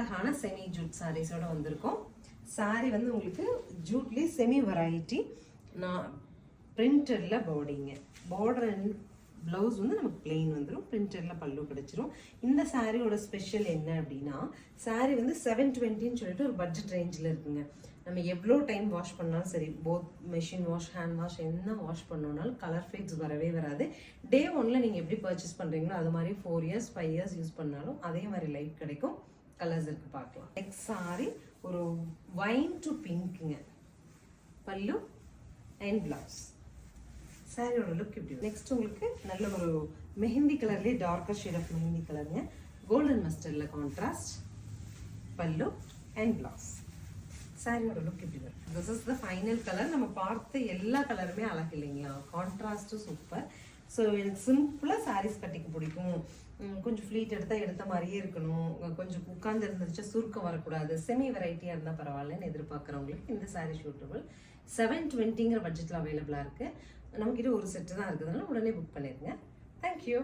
அழகான semi Jude சாரீஸோட வந்திருக்கோம். சாரீ வந்து உங்களுக்கு ஜூட்லேயே செமி வெரைட்டி. நான் பிரிண்டடில் பாடிங்க, பார்டர் அண்ட் ப்ளவுஸ் வந்து நமக்கு பிளெயின் வந்துடும், பிரிண்டடில் பல்லு கிடச்சிரும். இந்த சாரியோட ஸ்பெஷல் என்ன அப்படின்னா, சாரீ வந்து 720 சொல்லிட்டு ஒரு பட்ஜெட் ரேஞ்சில் இருக்குங்க. நம்ம எவ்வளோ டைம் வாஷ் பண்ணாலும் சரி, both machine wash, hand wash, என்ன வாஷ் பண்ணோனாலும் கலர் ஃபேட்ஸ் வரவே வராது. டே 1ல் நீங்கள் எப்படி பர்ச்சேஸ் பண்ணுறீங்களோ அது மாதிரி 4 இயர்ஸ் 5 இயர்ஸ் யூஸ் பண்ணாலும் அதே மாதிரி லைஃப் கிடைக்கும். கலர்ஸ் இருக்கு பார்க்கலாம். நெக்ஸ்ட் சாரி ஒரு வைன் டு பிங்க்குங்க, பல்லு அண்ட் பிளவுஸ். சாரியோட லுக் இப்படி. நெக்ஸ்ட் உங்களுக்கு நல்ல ஒரு மெஹந்தி கலர்லேயே டார்க்கர் ஷேட் ஆஃப் மெஹந்தி கலருங்க, கோல்டன் மஸ்டர்டில் கான்ட்ராஸ்ட், பல்லு அண்ட் பிளவுஸ். சாரியோட லுக் இப்படி வரும். This is the final colour. நம்ம பார்த்த எல்லா கலருமே அழகு இல்லைங்களா, கான்ட்ராஸ்ட்டும் சூப்பர். ஸோ எனக்கு சிம்பிளாக சாரீஸ் கட்டிக்க பிடிக்கும். கொஞ்சம் ஃப்ளீட் எடுத்த மாதிரியே இருக்கணும், கொஞ்சம் உட்கார்ந்து இருந்துச்சு, சுருக்கம் வரக்கூடாது, செமி வெரைட்டியாக இருந்தால் பரவாயில்லன்னு எதிர்பார்க்குறவங்களுக்கு இந்த சாரீ சூட்டபிள். 720ங்கிற பட்ஜெட்டில் அவைலபிளாக இருக்குது. நம்மக்கிட்ட ஒரு செட்டு தான் இருக்குதுனால உடனே புக் பண்ணிடுங்க. தேங்க்யூ.